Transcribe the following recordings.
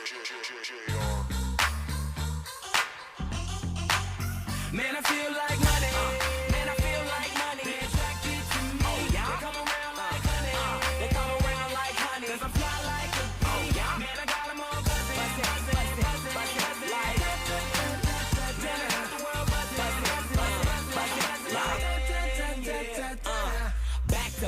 Man, I feel like money. Man, I feel like money. They attracted to me. Oh, yeah. They come around like honey. They come around like honey. 'Cause I fly like a bee. Oh, yeah. Man, I got them all buzzing. Buzzing. Like dinner. The world buzzing.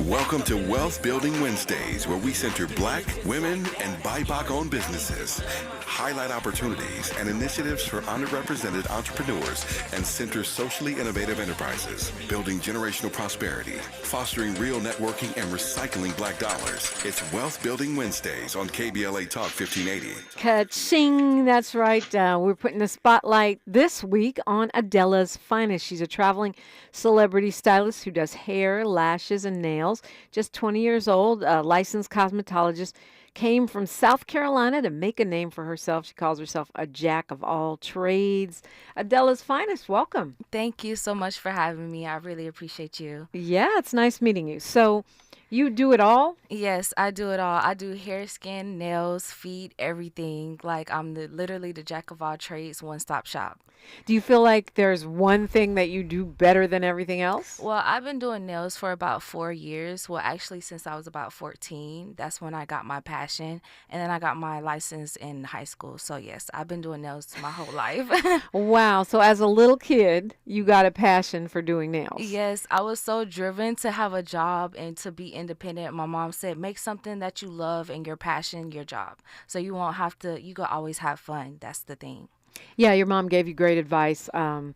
Welcome to Wealth Building Wednesdays, where we center Black, women, and BIPOC-owned businesses, highlight opportunities and initiatives for underrepresented entrepreneurs, and center socially innovative enterprises, building generational prosperity, fostering real networking, and recycling Black dollars. It's Wealth Building Wednesdays on KBLA Talk 1580. Ka-ching, that's right. We're putting the spotlight this week on Adella's finest. She's a traveling celebrity stylist who does hair, lashes, and nails. Just 20 years old, a licensed cosmetologist. Came from South Carolina to make a name for herself. She calls herself a jack of all trades. Adella's finest, welcome. Thank you so much for having me. I really appreciate you. Yeah, it's nice meeting you. So you do it all? Yes, I do it all. I do hair, skin, nails, feet, everything. Like I'm literally the jack of all trades, one-stop shop. Do you feel like there's one thing that you do better than everything else? Well, I've been doing nails for about 4 years. Well, actually, since I was about 14, that's when I got my passion. And then I got my license in high school. So, yes, I've been doing nails my whole life. Wow. So as a little kid, you got a passion for doing nails. Yes, I was so driven to have a job and to be independent. My mom said, make something that you love and your passion, your job. So you won't have to, you can always have fun. That's the thing. Yeah, your mom gave you great advice. That's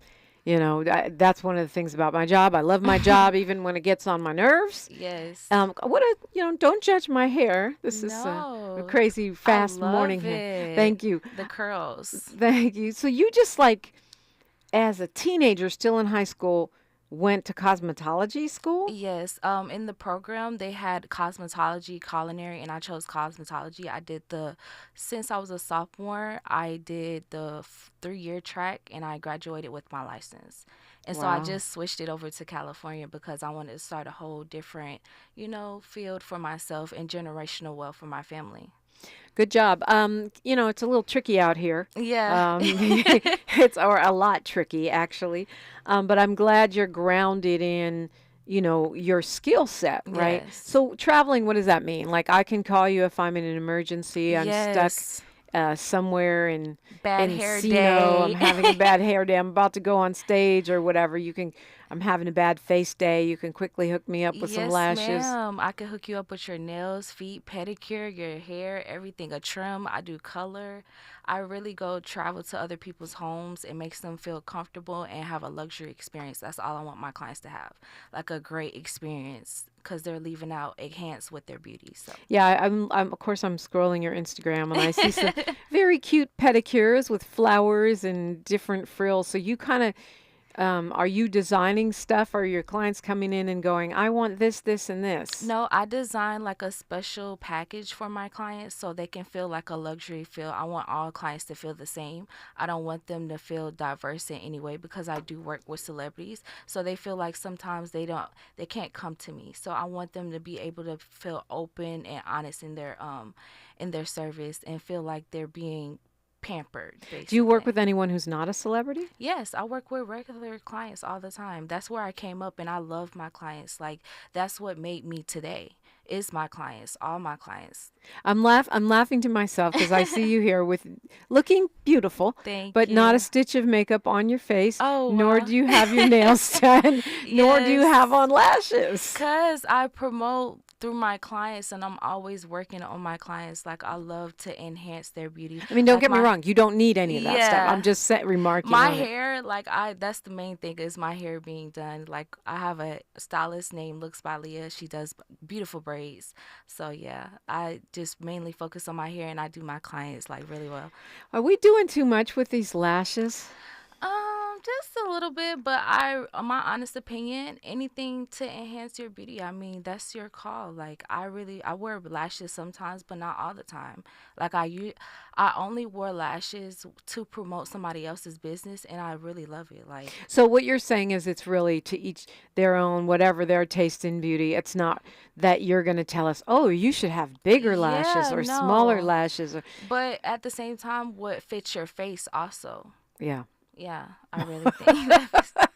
one of the things about my job. I love my job even when it gets on my nerves. Yes. Don't judge my hair. This is a crazy fast morning hair. Thank you. The curls. Thank you. So you just as a teenager still in high school, went to cosmetology school? Yes. In the program, they had cosmetology, culinary, and I chose cosmetology. Since I was a sophomore, I did the 3-year track, and I graduated with my license. And so I just switched it over to California because I wanted to start a whole different, field for myself and generational wealth for my family. Good job. It's a little tricky out here. Yeah. It's a lot tricky, actually. But I'm glad you're grounded in, your skill set, right? Yes. So traveling, what does that mean? Like I can call you if I'm in an emergency. I'm stuck somewhere in bad hair Encino. day. I'm having a bad hair day. I'm about to go on stage or whatever. I'm having a bad face day. You can quickly hook me up with some lashes. Yes, ma'am. I can hook you up with your nails, feet, pedicure, your hair, everything. A trim. I do color. I really go travel to other people's homes. It makes them feel comfortable and have a luxury experience. That's all I want my clients to have, like a great experience, because they're leaving out enhanced with their beauty. So yeah, I'm of course I'm scrolling your Instagram and I see some very cute pedicures with flowers and different frills. So you kind of are you designing stuff, or are your clients coming in and going, I want this, this, and this? No, I design like a special package for my clients so they can feel like a luxury feel. I want all clients to feel the same. I don't want them to feel diverse in any way because I do work with celebrities. So they feel like sometimes they can't come to me. So I want them to be able to feel open and honest in their service and feel like they're being pampered, basically. Do you work with anyone who's not a celebrity? Yes, I work with regular clients all the time. That's where I came up, and I love my clients. Like, that's what made me today, is my clients, all my clients. I'm laughing to myself because I see you here with looking beautiful, but you. not a stitch of makeup on your face. Oh, nor do you have your nails done, nor do you have on lashes. Because I promote through my clients, and I'm always working on my clients. Like, I love to enhance their beauty. I mean, don't get me wrong. You don't need any of that stuff. I'm just remarking my on hair, that's the main thing, is my hair being done. Like, I have a stylist named Looks by Leah. She does beautiful braids. So, yeah, I just mainly focus on my hair, and I do my clients, really well. Are we doing too much with these lashes? Just a little bit, but my honest opinion, anything to enhance your beauty, I mean, that's your call. Like, I wear lashes sometimes, but not all the time. Like, I only wore lashes to promote somebody else's business, and I really love it. Like, So what you're saying is it's really to each their own, whatever their taste in beauty. It's not that you're going to tell us, oh, you should have bigger lashes yeah, or smaller no. lashes. Or But at the same time, what fits your face also. yeah, Yeah, I really think that.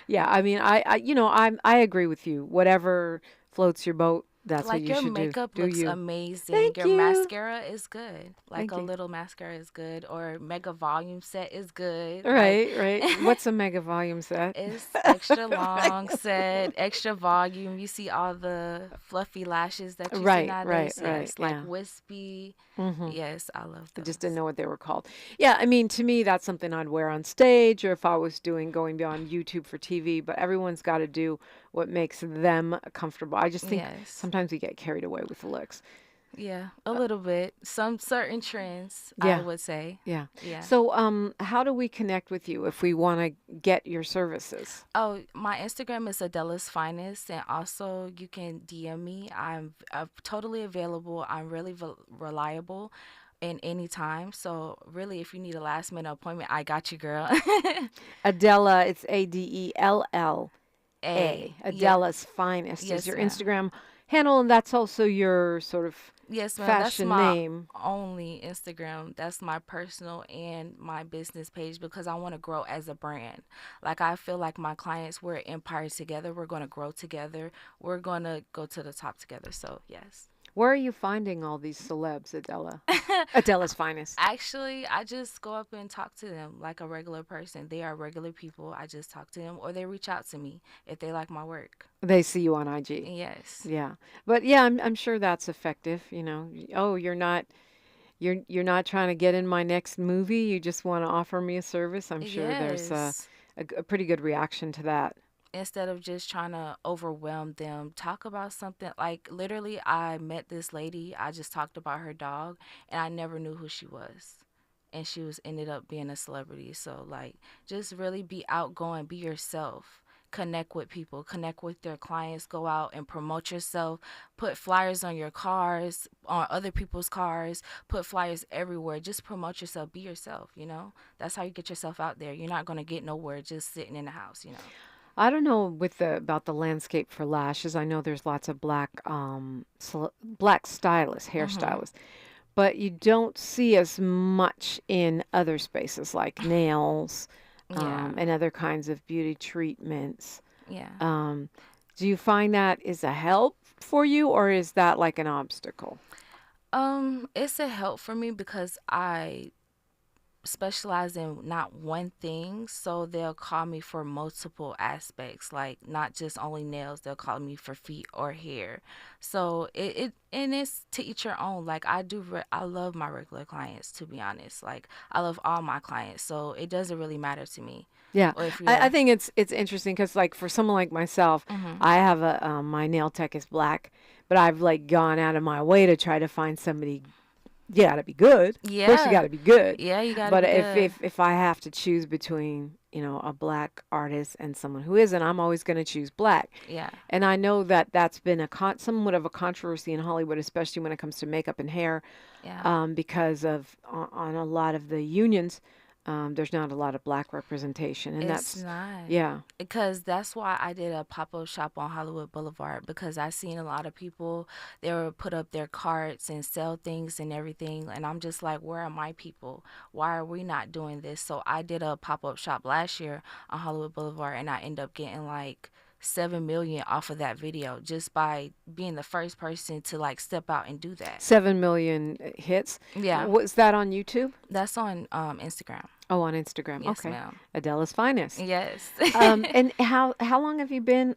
yeah. I mean, I agree with you. Whatever floats your boat, that's what Like, you your should do. makeup Do looks you? amazing. Thank Your you. mascara is good. Like, Thank a you. little mascara is good, or mega volume set is good. Like, Right, right. What's a mega volume set? it's extra long set, extra volume. You see all the fluffy lashes that you see Right, right, nowadays. right. Yes, like Yeah. wispy. Mm-hmm. Yes, I love I just those. didn't know what they were called. Yeah, I mean, to me, that's something I'd wear on stage or if I was going beyond YouTube for TV, but everyone's got to do what makes them comfortable. I just think Yes. sometimes we get carried away with the looks. Yeah, a little bit. Some certain trends, I Yeah, would say. yeah. Yeah. So, how do we connect with you if we want to get your services? Oh, my Instagram is Adella's Finest, and also you can DM me. I'm totally available. I'm really reliable in any time. So really, if you need a last minute appointment, I got you, girl. Adella, it's Adella. Yeah. Adella's Finest is Yes, your ma'am. Instagram handle, and that's also your sort of Yes, ma'am. That's fashion my name. only Instagram. That's my personal and my business page because I want to grow as a brand. Like, I feel like my clients, we're an empire together. We're going to grow together. We're going to go to the top together. So, yes. Where are you finding all these celebs, Adella? Adella's Finest. Actually, I just go up and talk to them like a regular person. They are regular people. I just talk to them or they reach out to me if they like my work. They see you on IG. Yes. Yeah. But yeah, I'm sure that's effective, you know. Oh, you're not trying to get in my next movie. You just want to offer me a service. I'm sure there's Yes. a pretty good reaction to that. Instead of just trying to overwhelm them, talk about something. Like, literally, I met this lady. I just talked about her dog, and I never knew who she was. And she was ended up being a celebrity. So, like, just really be outgoing, be yourself. Connect with people, connect with their clients, go out and promote yourself, put flyers on your cars, on other people's cars, put flyers everywhere. Just promote yourself, be yourself, you know? That's how you get yourself out there. You're not going to get nowhere just sitting in the house, you know? I don't know with the about the landscape for lashes. I know there's lots of black stylists, Mm-hmm. hairstylists, but you don't see as much in other spaces like nails, Yeah. and other kinds of beauty treatments. Yeah. Um, do you find that is a help for you, or is that like an obstacle? It's a help for me because I specialize in not one thing, so they'll call me for multiple aspects, like not just only nails. They'll call me for feet or hair. So and it's to each your own. Like, I love my regular clients, to be honest. Like, I love all my clients, so it doesn't really matter to me. Yeah, Or if I you're, think it's interesting because like for someone like myself, mm-hmm. I have my nail tech is black, but I've like gone out of my way to try to find somebody. You got to be good. Of course, you got Yeah, to be good. yeah, you gotta But be good. if I have to choose between, you know, a black artist and someone who isn't, I'm always going to choose black. Yeah, And I know that that's been somewhat of a controversy in Hollywood, especially when it comes to makeup and hair, yeah. because of on a lot of the unions, there's not a lot of black representation, and It's that's not. yeah. Because that's why I did a pop-up shop on Hollywood Boulevard, because I seen a lot of people, they would put up their carts and sell things and everything, and I'm just like, where are my people? Why are we not doing this? So I did a pop-up shop last year on Hollywood Boulevard, and I ended up getting like 7 million off of that video just by being the first person to like step out and do that. 7 million hits. Yeah, Was that on YouTube? that's on Instagram. Oh, on Instagram. Yes, Okay. ma'am. Adella's Finest. Yes. And how long have you been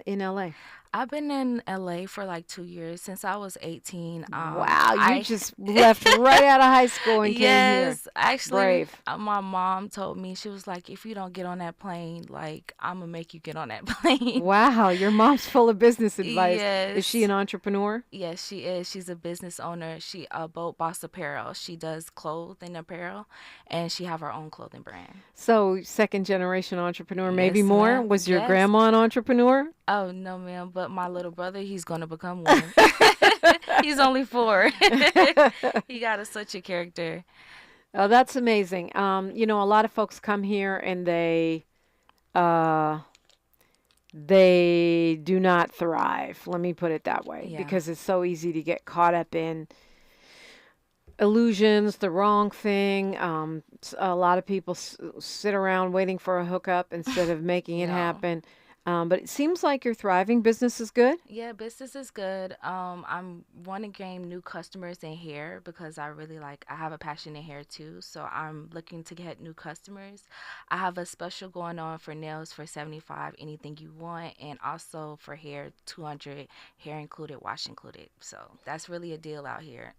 in LA? I've been in LA for like 2 years since I was 18. Wow, you just left right out of high school and came here. Yes, actually, Brave. my mom told me, she was like, if you don't get on that plane, like, I'm gonna make you get on that plane. Wow, your mom's full of business advice. Is she Yes. an entrepreneur? Yes, she is. She's a business owner. She Boat Boss Apparel. She does clothing apparel, and she have her own clothing brand. So, second generation entrepreneur, maybe Yes, more? ma'am. Was your Yes. grandma an entrepreneur? Oh no, ma'am. But my little brother, he's gonna become one. He's only 4. He got such a character. Oh, that's amazing. A lot of folks come here and uh, they do not thrive. Let me put it that way, Yeah. because it's so easy to get caught up in illusions, the wrong thing. A lot of people sit around waiting for a hookup instead of making it No. happen. But it seems like you're thriving. Business is good. Yeah, business is good. I'm want to gain new customers in hair because I have a passion in hair too. So I'm looking to get new customers. I have a special going on for nails for 75, anything you want, and also for hair 200, hair included, wash included. So that's really a deal out here.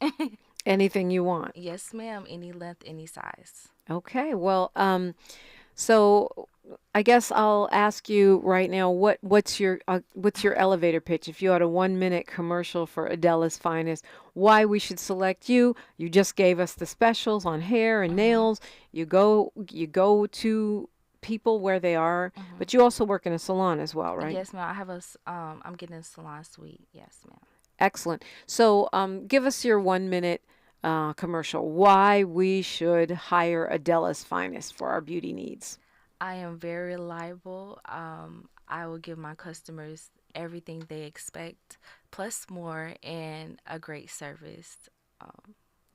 Anything you want. Yes, ma'am. Any length, any size. Okay. Well, so I guess I'll ask you right now, what's your elevator pitch? If you had a 1-minute commercial for Adella's Finest, why we should select you? You just gave us the specials on hair and nails. You go to people where they are, but you also work in a salon as well, right? Yes, ma'am. I have I'm getting a salon suite. Yes, ma'am. Excellent. So, give us your 1-minute commercial. Why we should hire Adella's Finest for our beauty needs. I am very reliable. I will give my customers everything they expect, plus more, and a great service.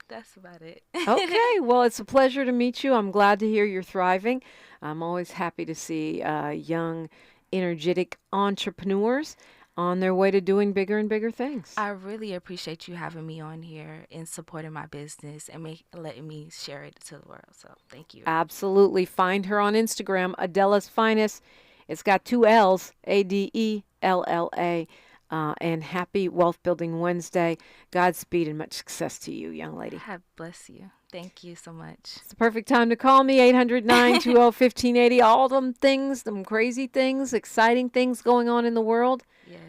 That's about it. Okay, well, it's a pleasure to meet you. I'm glad to hear you're thriving. I'm always happy to see young, energetic entrepreneurs on their way to doing bigger and bigger things. I really appreciate you having me on here and supporting my business and letting me share it to the world. So thank you. Absolutely. Find her on Instagram, Adella's Finest. It's got 2 L's, Adella. And happy Wealth Building Wednesday. Godspeed and much success to you, young lady. God bless you. Thank you so much. It's the perfect time to call me, 800-920-1580. All them things, them crazy things, exciting things going on in the world. Yes.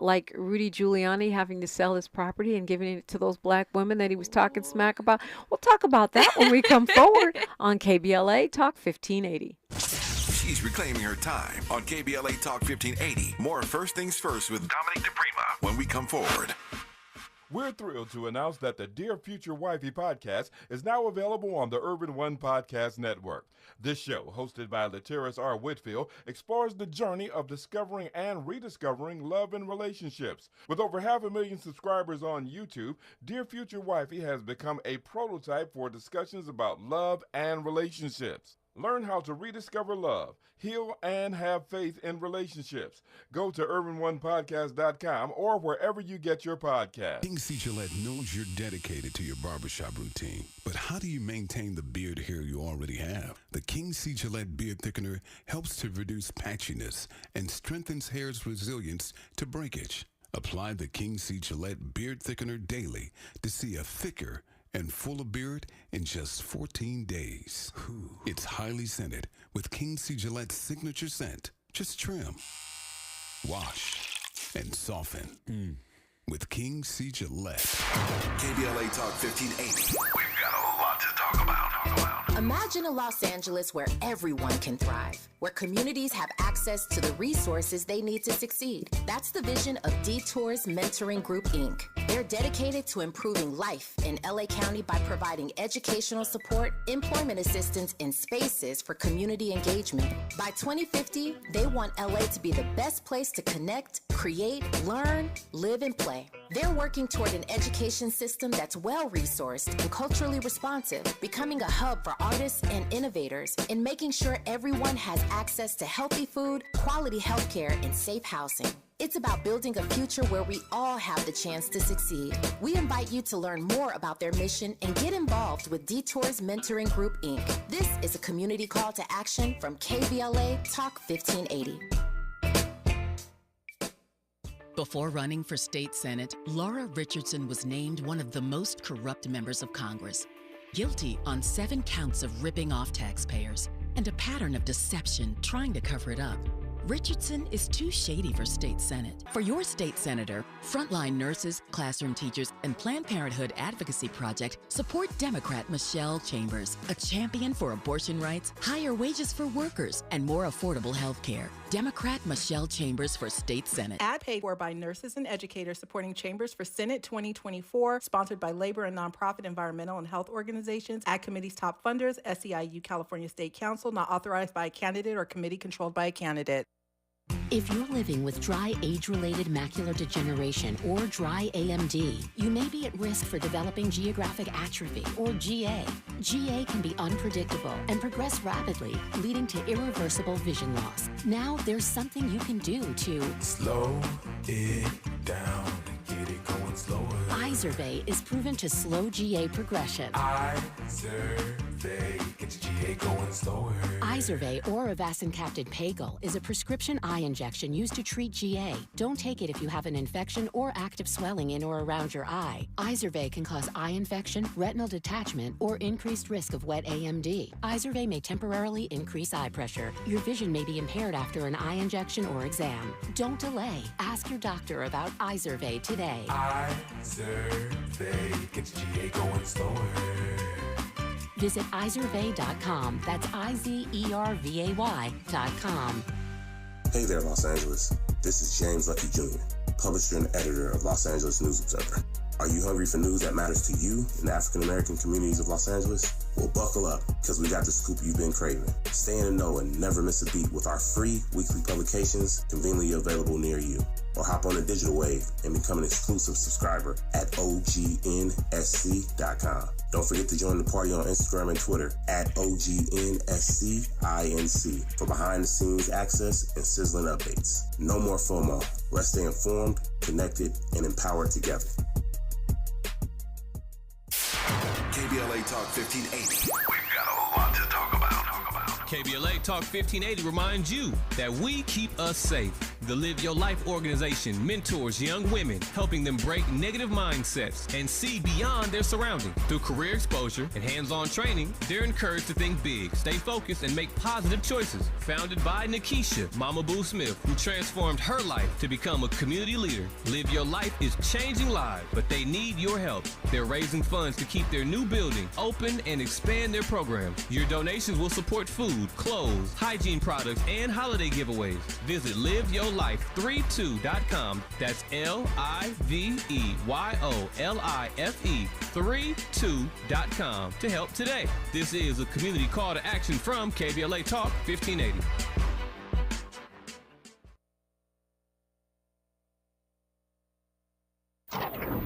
Like Rudy Giuliani having to sell his property and giving it to those black women that he was talking smack about. We'll talk about that when we come forward on KBLA Talk 1580. She's reclaiming her time on KBLA Talk 1580. More First Things First with Dominique DiPrima when we come forward. We're thrilled to announce that the Dear Future Wifey podcast is now available on the Urban One Podcast Network. This show, hosted by Latiris R. Whitfield, explores the journey of discovering and rediscovering love and relationships. With over 500,000 subscribers on YouTube, Dear Future Wifey has become a prototype for discussions about love and relationships. Learn how to rediscover love, heal, and have faith in relationships. Go to urbanonepodcast.com or wherever you get your podcasts. King C. Gillette knows you're dedicated to your barbershop routine, but how do you maintain the beard hair you already have? The King C. Gillette Beard Thickener helps to reduce patchiness and strengthens hair's resilience to breakage. Apply the King C. Gillette Beard Thickener daily to see a thicker and fuller beard in just 14 days. It's highly scented with King C. Gillette's signature scent. Just trim, wash, and soften. With King C. Gillette. KBLA Talk 1580. We've got a lot to talk about. Imagine a Los Angeles where everyone can thrive, where communities have access to the resources they need to succeed. That's the vision of Detours Mentoring Group, Inc. They're dedicated to improving life in LA County by providing educational support, employment assistance, and spaces for community engagement. By 2050, they want LA to be the best place to connect, create, learn, live, and play. They're working toward an education system that's well-resourced and culturally responsive, becoming a hub for artists and innovators, and making sure everyone has access to healthy food, quality healthcare, and safe housing. It's about building a future where we all have the chance to succeed. We invite you to learn more about their mission and get involved with Detours Mentoring Group, Inc. This is a community call to action from KBLA Talk 1580. Before running for state senate, Laura Richardson was named one of the most corrupt members of Congress, guilty on 7 counts of ripping off taxpayers and a pattern of deception trying to cover it up. Richardson is too shady for state senate. For your state senator, frontline nurses, classroom teachers, and Planned Parenthood Advocacy Project support Democrat Michelle Chambers, a champion for abortion rights, higher wages for workers, and more affordable health care. Democrat Michelle Chambers for state senate. Ad paid for by nurses and educators supporting Chambers for Senate 2024, sponsored by labor and nonprofit environmental and health organizations, Ad Committee's top funders, SEIU California State Council, not authorized by a candidate or committee controlled by a candidate. If you're living with dry age-related macular degeneration or dry AMD, you may be at risk for developing geographic atrophy or GA. GA can be unpredictable and progress rapidly, leading to irreversible vision loss. Now there's something you can do to slow it down and get it going slower. Izervay is proven to slow GA progression. Izervay gets GA going slower. Izervay or avacincaptad pagel is a prescription eye injection used to treat GA. Don't take it if you have an infection or active swelling in or around your eye. Izervay can cause eye infection, retinal detachment, or increased risk of wet AMD. Izervay may temporarily increase eye pressure. Your vision may be impaired after an eye injection or exam. Don't delay. Ask your doctor about Izervay today. Izervay gets GA going slower. Visit Izervay.com. That's IZERVAY.com. Hey there, Los Angeles. This is James Lucky Jr., publisher and editor of Los Angeles News Observer. Are you hungry for news that matters to you in the African-American communities of Los Angeles? Well, buckle up, because we got the scoop you've been craving. Stay in the know and never miss a beat with our free weekly publications conveniently available near you. Or hop on the digital wave and become an exclusive subscriber at OGNSC.com. Don't forget to join the party on Instagram and Twitter at OGNSCINC for behind-the-scenes access and sizzling updates. No more FOMO. Let's stay informed, connected, and empowered together. KBLA Talk 1580. We've got a lot to talk about. KBLA Talk 1580 reminds you that we keep us safe. The Live Your Life organization mentors young women, helping them break negative mindsets and see beyond their surroundings. Through career exposure and hands-on training, they're encouraged to think big, stay focused, and make positive choices. Founded by Nikisha Mama Boo Smith, who transformed her life to become a community leader. Live Your Life is changing lives, but they need your help. They're raising funds to keep their new building open and expand their program. Your donations will support food, clothes, hygiene products, and holiday giveaways. Visit liveyourlife32.com. That's LIVEYOLIFE32.com to help today. This is a community call to action from KBLA Talk 1580.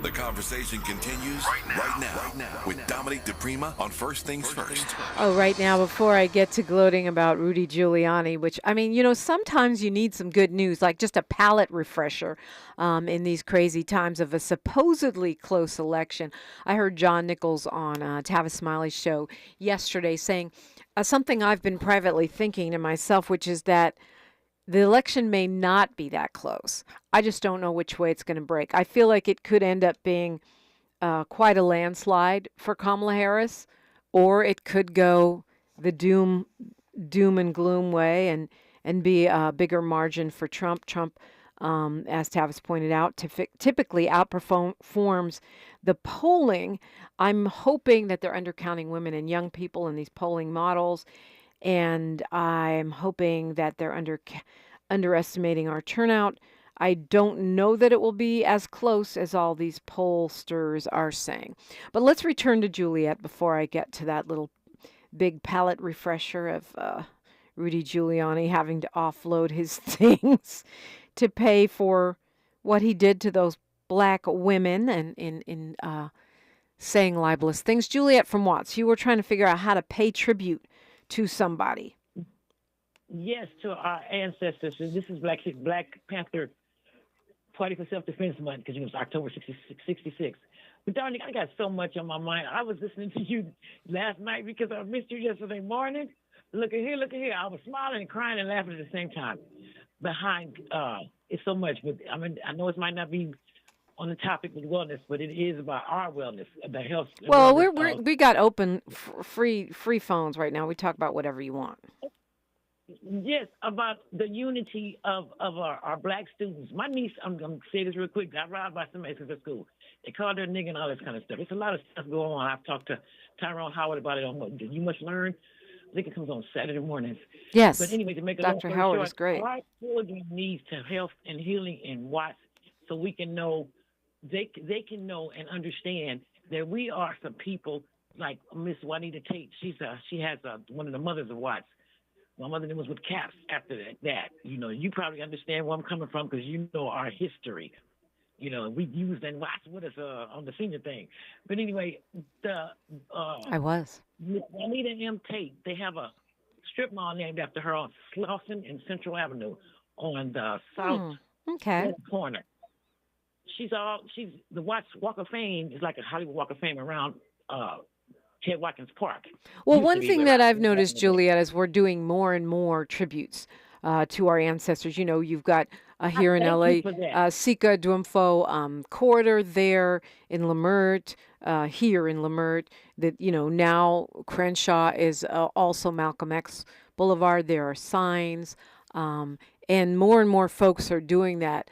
The conversation continues right now with Dominique DiPrima on First Things First. Oh, right now, before I get to gloating about Rudy Giuliani, which, I mean, you know, sometimes you need some good news, like just a palate refresher in these crazy times of a supposedly close election. I heard John Nichols on Tavis Smiley's show yesterday saying something I've been privately thinking to myself, which is that the election may not be that close. I just don't know which way it's going to break. I feel like it could end up being quite a landslide for Kamala Harris, or it could go the doom and gloom way and be a bigger margin for Trump. Trump, as Tavis pointed out, typically outperforms the polling. I'm hoping that they're undercounting women and young people in these polling models. And I'm hoping that they're underestimating our turnout. I don't know that it will be as close as all these pollsters are saying. But let's return to Juliet before I get to that little big palate refresher of Rudy Giuliani having to offload his things to pay for what he did to those black women and in saying libelous things. Juliet from Watts, you were trying to figure out how to pay tribute to somebody. Yes, to our ancestors. This is Black Panther Party for Self-Defense Month, because it was October 66. But Dominique, I got so much on my mind. I was listening to you last night because I missed you yesterday morning. Look at here. I was smiling and crying and laughing at the same time behind it's so much. But I mean, I know it might not be on the topic of wellness, but it is about our wellness, the health. And Well, wellness we got open free phones right now. We talk about whatever you want. yes, about the unity of our black students. My niece, I'm going to say this real quick. Got robbed by somebody at school. They called her a nigga and all this kind of stuff. It's a lot of stuff going on. I've talked to Tyrone Howard about it on what You Must Learn. I think it comes on Saturday mornings. Yes. But anyway, to make a Dr. Howard is great. Our children needs to health and healing and watch so we can know, they can know and understand that we are some people like Miss Juanita Tate. She has one of the mothers of Watts. My mother was with CAPS after that. You know, you probably understand where I'm coming from because you know our history. You know, we used and watched with us on the senior thing. But anyway, I was. Juanita M. Tate, they have a strip mall named after her on Slauson and Central Avenue on the south corner. She's the Watts Walk of Fame is like a Hollywood Walk of Fame around Ted Watkins Park. Well, one thing that I've noticed, Juliet, is we're doing more and more tributes to our ancestors. You know, you've got here in LA, Sika Duamfo Corridor there in Lemert, here in Lemert. That, you know, now Crenshaw is also Malcolm X Boulevard. There are signs, and more folks are doing that.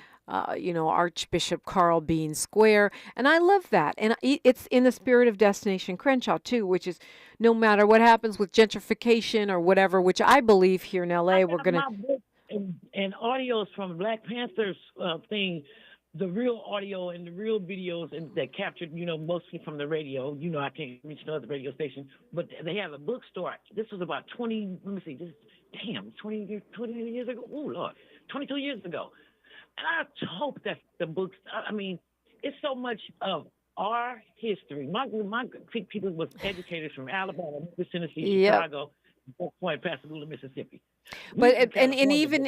You know, Archbishop Carl Bean Square. And I love that. And it's in the spirit of Destination Crenshaw, too, which is no matter what happens with gentrification or whatever, which I believe here in LA, we're going to. And audios from Black Panther's thing, the real audio and the real videos that captured, you know, mostly from the radio. You know, I can't reach no other radio station, but they have a bookstore. This was about 20 years ago. Oh, Lord, 22 years ago. And I hope that the books, I mean, it's so much of our history. My people was educated from Alabama, Memphis, Tennessee, Chicago, Point, Pascagoula, Mississippi. But and even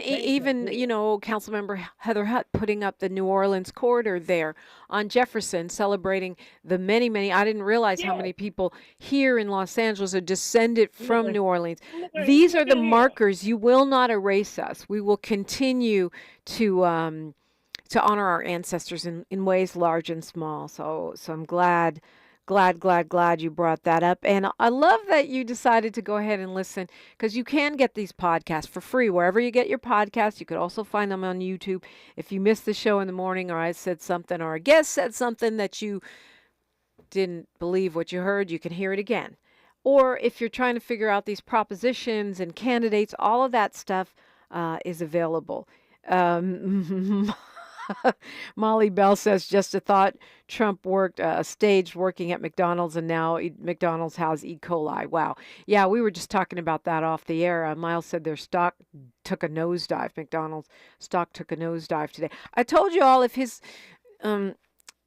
you know, Councilmember Heather Hutt putting up the New Orleans corridor there on Jefferson, celebrating the many. I didn't realize how many people here in Los Angeles are descended from New Orleans. These are the markers. You will not erase us. We will continue to honor our ancestors in ways large and small. So I'm glad you brought that up. And I love that you decided to go ahead and listen, because you can get these podcasts for free wherever you get your podcasts. You could also find them on YouTube. If you missed the show in the morning, or I said something, or a guest said something that you didn't believe what you heard, you can hear it again. Or if you're trying to figure out these propositions and candidates, all of that stuff is available. Molly Bell says, just a thought, Trump worked staged working at McDonald's, and now McDonald's has E. coli. Wow. Yeah, we were just talking about that off the air. Miles said their stock took a nosedive. McDonald's stock took a nosedive today. I told you all, if his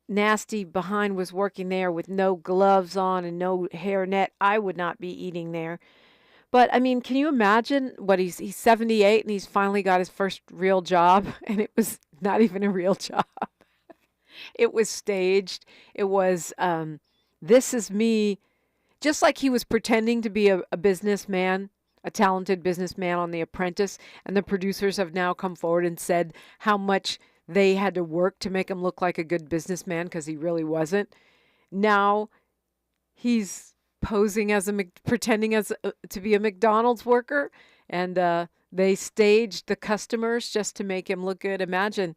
nasty behind was working there with no gloves on and no hairnet, I would not be eating there. But, I mean, can you imagine what he's 78 and he's finally got his first real job, and it was not even a real job. It was staged. It was, this is me, just like he was pretending to be a businessman, a talented businessman on The Apprentice, and the producers have now come forward and said how much they had to work to make him look like a good businessman because he really wasn't. Now he's posing as pretending to be a McDonald's worker, and they staged the customers just to make him look good. Imagine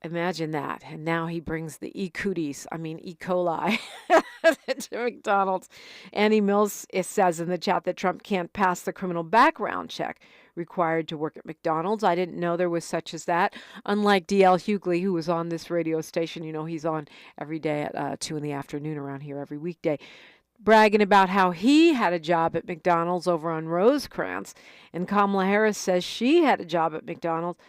that. And now he brings the E. coli to McDonald's. Annie Mills says in the chat that Trump can't pass the criminal background check required to work at McDonald's. I didn't know there was such as that. Unlike D.L. Hughley, who was on this radio station, you know, he's on every day at 2 in the afternoon around here every weekday, bragging about how he had a job at McDonald's over on Rosecrans. And Kamala Harris says she had a job at McDonald's.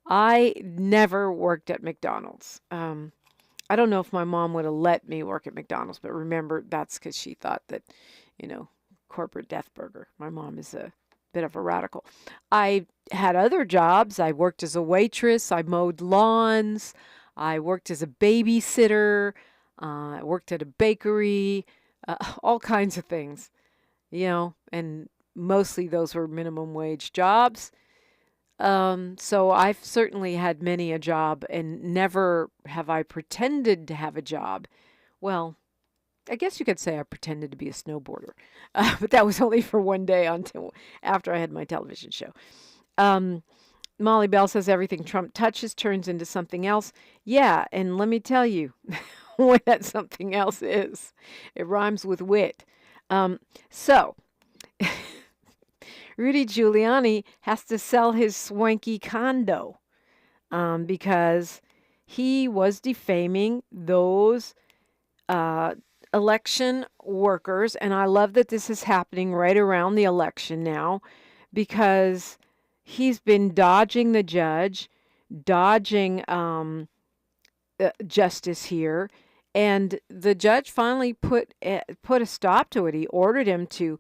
I never worked at McDonald's. I don't know if my mom would have let me work at McDonald's, but remember, that's because she thought that, you know, corporate death burger. My mom is a bit of a radical. I had other jobs. I worked as a waitress. I mowed lawns. I worked as a babysitter. I worked at a bakery. All kinds of things, you know, and mostly those were minimum wage jobs. So I've certainly had many a job, and never have I pretended to have a job. Well, I guess you could say I pretended to be a snowboarder, but that was only for one day until after I had my television show. Molly Bell says everything Trump touches turns into something else. Yeah, and let me tell you what that something else is. It rhymes with wit. So, Rudy Giuliani has to sell his swanky condo because he was defaming those election workers. And I love that this is happening right around the election now, because he's been dodging the judge, dodging justice here. And the judge finally put a stop to it. He ordered him to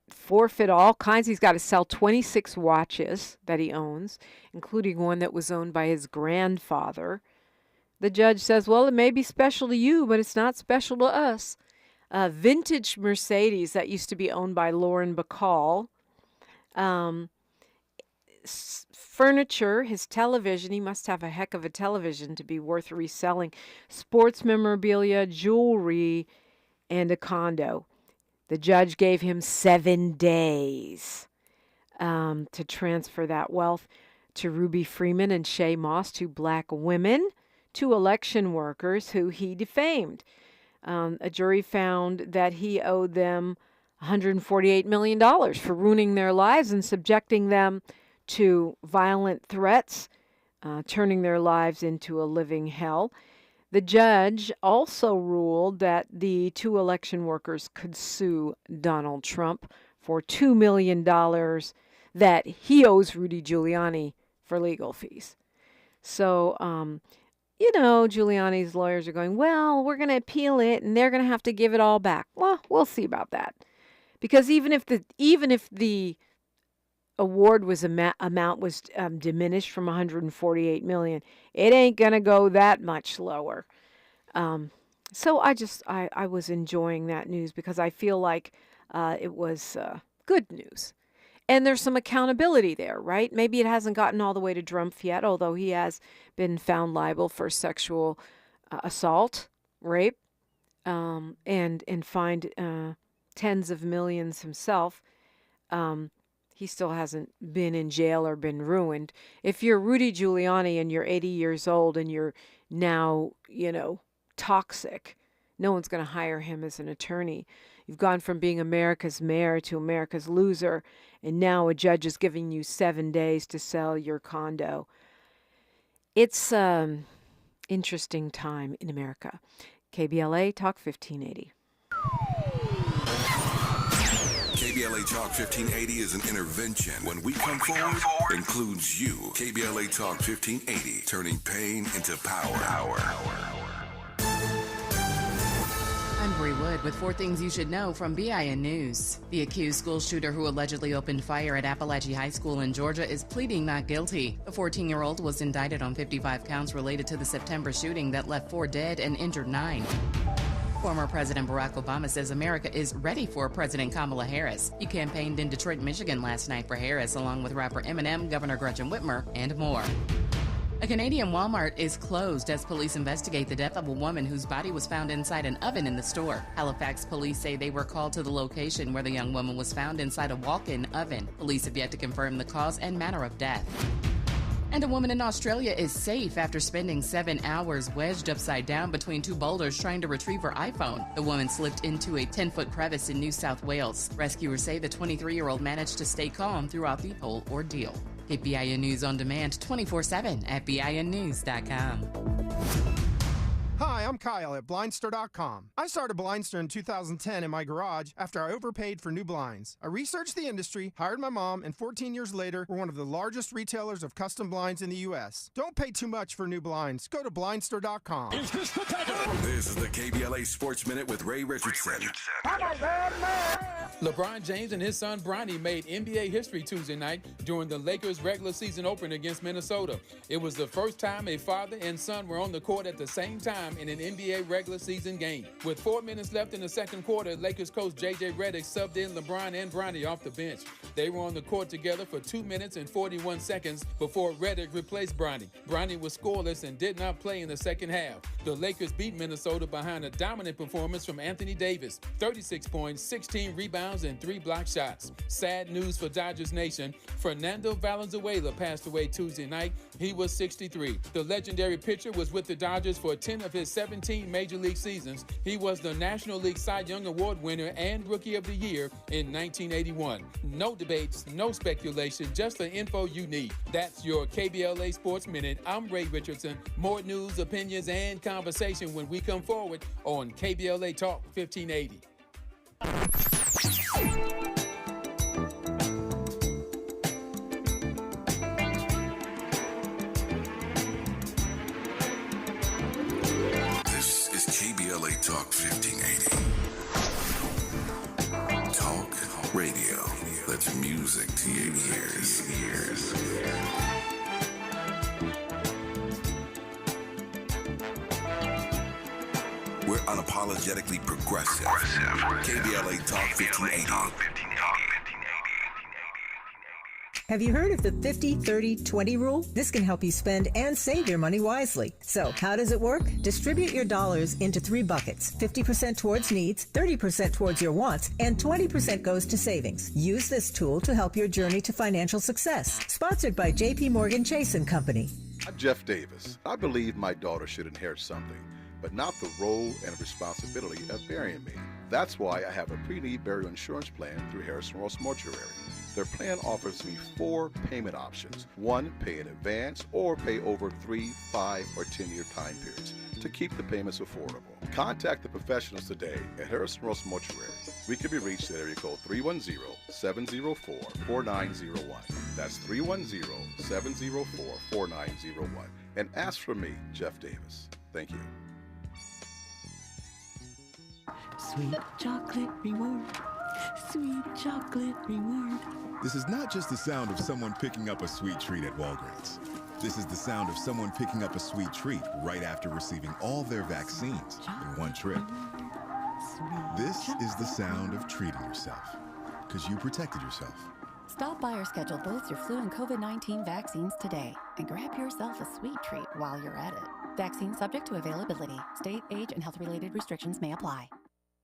forfeit all kinds. He's got to sell 26 watches that he owns, including one that was owned by his grandfather. The judge says, well, it may be special to you, but it's not special to us. Vintage Mercedes that used to be owned by Lauren Bacall. Furniture, his television, he must have a heck of a television to be worth reselling. Sports memorabilia, jewelry, and a condo. The judge gave him 7 days to transfer that wealth to Ruby Freeman and Shay Moss, 2 black women, 2 election workers who he defamed. A jury found that he owed them $148 million for ruining their lives and subjecting them to violent threats, turning their lives into a living hell. The judge also ruled that the 2 election workers could sue Donald Trump for $2 million that he owes Rudy Giuliani for legal fees. So, Giuliani's lawyers are going, well, we're going to appeal it and they're going to have to give it all back. Well, we'll see about that. Because even if the award amount was diminished from 148 million, it ain't gonna go that much lower. So I was enjoying that news because I feel like it was good news, and there's some accountability there, right? Maybe it hasn't gotten all the way to Trump yet, although he has been found liable for sexual assault, rape, and fined tens of millions himself. He still hasn't been in jail or been ruined. If you're Rudy Giuliani and you're 80 years old and you're now, toxic, no one's going to hire him as an attorney. You've gone from being America's mayor to America's loser, and now a judge is giving you 7 days to sell your condo. It's interesting time in America. KBLA Talk 1580. KBLA Talk 1580 is an intervention. When we come forward, includes you. KBLA Talk 1580, turning pain into power. I'm Bree Wood with 4 things you should know from BIN News. The accused school shooter who allegedly opened fire at Appalachia High School in Georgia is pleading not guilty. The 14-year-old was indicted on 55 counts related to the September shooting that left 4 dead and injured 9. Former President Barack Obama says America is ready for President Kamala Harris. He campaigned in Detroit, Michigan last night for Harris, along with rapper Eminem, Governor Gretchen Whitmer, and more. A Canadian Walmart is closed as police investigate the death of a woman whose body was found inside an oven in the store. Halifax police say they were called to the location where the young woman was found inside a walk-in oven. Police have yet to confirm the cause and manner of death. And a woman in Australia is safe after spending 7 hours wedged upside down between 2 boulders trying to retrieve her iPhone. The woman slipped into a 10-foot crevice in New South Wales. Rescuers say the 23-year-old managed to stay calm throughout the whole ordeal. Get BIN News on demand 24/7 at BINnews.com. Hi, I'm Kyle at Blindster.com. I started Blindster in 2010 in my garage after I overpaid for new blinds. I researched the industry, hired my mom, and 14 years later, we're one of the largest retailers of custom blinds in the U.S. Don't pay too much for new blinds. Go to Blindster.com. This is the KBLA Sports Minute with Ray Richardson. I'm a bad man. LeBron James and his son Bronny made NBA history Tuesday night during the Lakers' regular season opener against Minnesota. It was the first time a father and son were on the court at the same time in an NBA regular season game. With 4 minutes left in the second quarter, Lakers coach J.J. Redick subbed in LeBron and Bronny off the bench. They were on the court together for 2 minutes and 41 seconds before Redick replaced Bronny. Bronny was scoreless and did not play in the second half. The Lakers beat Minnesota behind a dominant performance from Anthony Davis, 36 points, 16 rebounds, and 3 block shots. Sad news for Dodgers Nation. Fernando Valenzuela passed away Tuesday night. He was 63. The legendary pitcher was with the Dodgers for 10 of his 17 Major League seasons. He was the National League Cy Young Award winner and Rookie of the Year in 1981. No debates, no speculation, just the info you need. That's your KBLA Sports Minute. I'm Ray Richardson. More news, opinions, and conversation when we come forward on KBLA Talk 1580. This is KBLA Talk 1580. Talk radio. That's music to your ears. We're unapologetically progressive. KBLA Talk 1580. Have you heard of the 50-30-20 rule? This can help you spend and save your money wisely. So, how does it work? Distribute your dollars into 3 buckets. 50% towards needs, 30% towards your wants, and 20% goes to savings. Use this tool to help your journey to financial success. Sponsored by J.P. Morgan Chase & Company. I'm Jeff Davis. I believe my daughter should inherit something, but not the role and responsibility of burying me. That's why I have a pre-need burial insurance plan through Harrison Ross Mortuary. Their plan offers me 4 payment options. 1, pay in advance or pay over 3, 5, or 10-year time periods to keep the payments affordable. Contact the professionals today at Harrison Ross Mortuary. We can be reached at area code 310-704-4901. That's 310-704-4901. And ask for me, Jeff Davis. Thank you. Sweet chocolate reward. Sweet chocolate reward. This is not just the sound of someone picking up a sweet treat at Walgreens. This is the sound of someone picking up a sweet treat right after receiving all their vaccines in one trip. This is the sound of treating yourself, because you protected yourself. Stop by or schedule both your flu and COVID-19 vaccines today and grab yourself a sweet treat while you're at it. Vaccine subject to availability. State, age, and health-related restrictions may apply.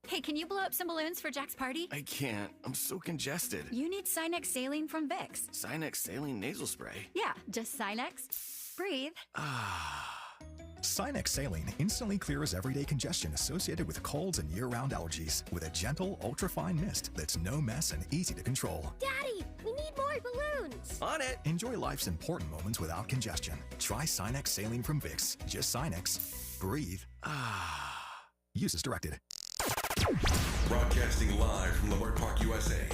Hey, can you blow up some balloons for Jack's party? I can't. I'm so congested. You need Sinex Saline from Vicks. Sinex Saline Nasal Spray? Yeah, just Sinex. Breathe. Sinex Saline instantly clears everyday congestion associated with colds and year-round allergies with a gentle, ultra-fine mist that's no mess and easy to control. Daddy, we need more balloons. On it. Enjoy life's important moments without congestion. Try Sinex Saline from Vicks. Just Sinex. Breathe. Use as directed. Broadcasting live from Leimert Park, USA.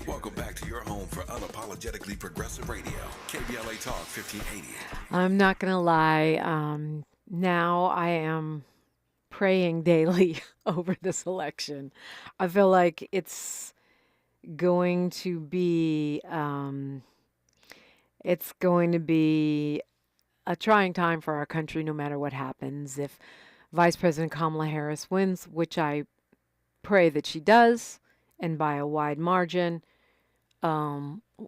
Welcome back to your home for unapologetically progressive radio. KBLA Talk 1580. I'm not going to lie. Now I am praying daily over this election. I feel like it's going to be a trying time for our country no matter what happens. If Vice President Kamala Harris wins, which I pray that she does, and by a wide margin,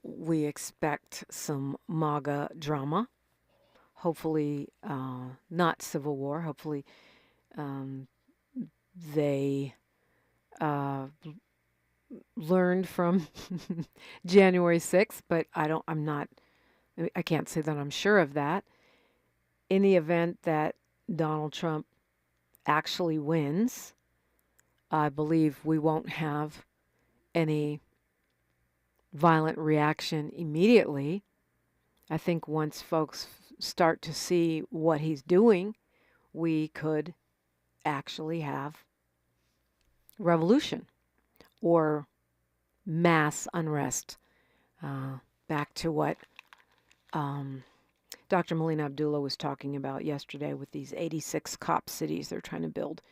we expect some MAGA drama. Hopefully not civil war. Hopefully they learned from January 6th, but I can't say that I'm sure of that. In the event that Donald Trump actually wins, I believe we won't have any violent reaction immediately. I think once folks start to see what he's doing, we could actually have revolution or mass unrest. Back to what Dr. Melina Abdullah was talking about yesterday with these 86 cop cities they're trying to build